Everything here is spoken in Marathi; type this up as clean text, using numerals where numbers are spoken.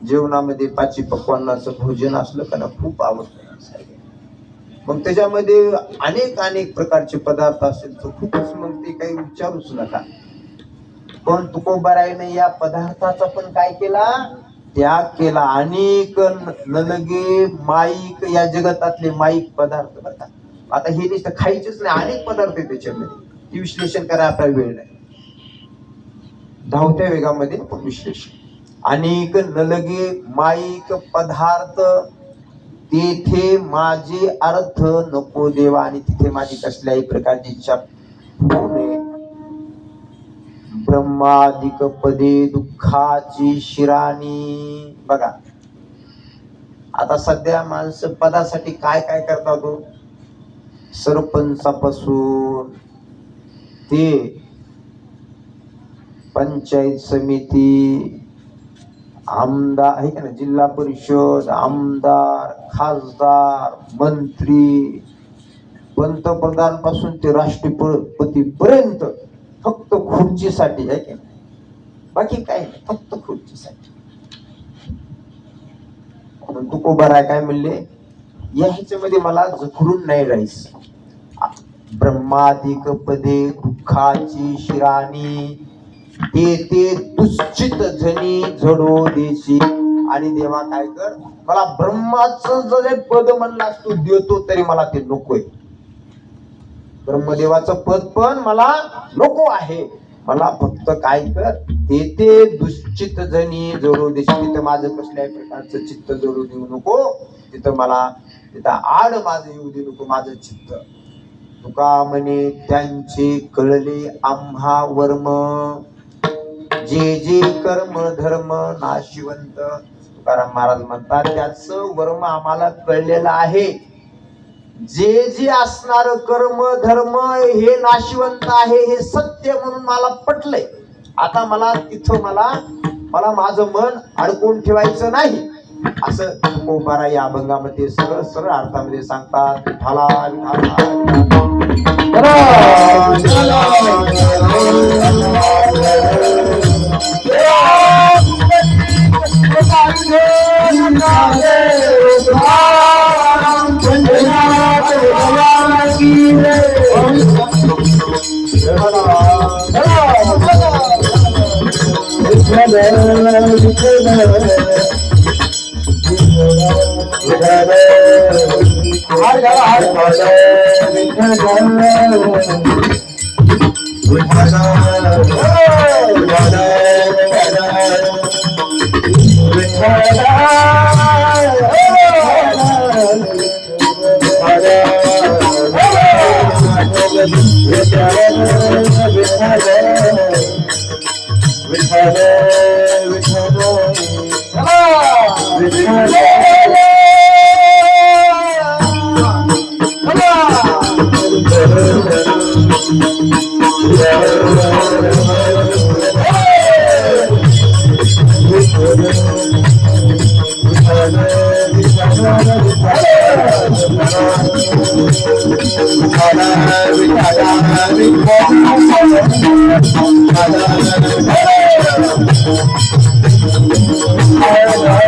जेवणामध्ये पाची पक्वान्नाचं भोजन असलं का ना खूप आवडतं. मग त्याच्यामध्ये अनेक अनेक प्रकारचे पदार्थ असेल तर खूपच, मग ते काही विचारूच नका. पण तुकोबारायने या पदार्थाचा पण काय केला, त्याग केला. अनेक नलगे माईक, या जगतातले माईक पदार्थ बरं का. आता हे नुसतं खायचेच नाही, अनेक पदार्थ आहेत त्याच्यामध्ये, ती विश्लेषण करा आपला वेळ नाही, धावत्या वेगामध्ये पण विश्लेषण. अनेक नलगे माईक पदार्थ तेथे माझे अर्थ नको देवा, आणि तिथे माझी कसल्याही प्रकारची इच्छा होऊ नये. ब्रह्मादिक पदे दुःखाची शिराणी. बघा आता सध्या माणसं पदासाठी काय काय करतात हो. सरपंचापासून ते पंचायत समिती, आमदार आहे का ना, जिल्हा परिषद, आमदार, खासदार, मंत्री, पंतप्रधान पासून ते राष्ट्रपती पर्यंत फक्त खुर्चीसाठी आहे का, बाकी काय नाही, फक्त खुर्चीसाठी. म्हणून तुकोबाराय काय म्हणले, या ह्याच्यामध्ये मला जखडून नाही राहायचं. ब्रह्मादिक पदे दुःखाची शिराणी ते दुश्चित जनी झडो देशी. आणि देवा काय कर, मला ब्रह्माचं जर पद म्हणलास तू देतो तरी मला ते नकोय. ब्रह्मदेवाचं पद पण मला नको आहे. मला फक्त काय कर, ते दुश्चित जनी जोडू देशी. तिथं माझं कसल्याही प्रकारचं चित्त जोडू देऊ नको. तिथं मला तिथं आड माझं येऊ दे नको माझं चित्त. तुका म्हणे त्यांचे कळले आम्हा वर्म, जे जे कर्म धर्म नाशिवंत. तुकाराम महाराज म्हणतात त्याचं वर्म आम्हाला कळलेलं आहे. जे जे असणार कर्म धर्म हे नाशिवंत आहे, हे सत्य म्हणून मला पटलंय. आता मला तिथं मला माझं मन अडकून ठेवायचं नाही. असं तुकोबाराय या अभंगामध्ये सरळ सरळ अर्थामध्ये सांगतात. विठाला Hare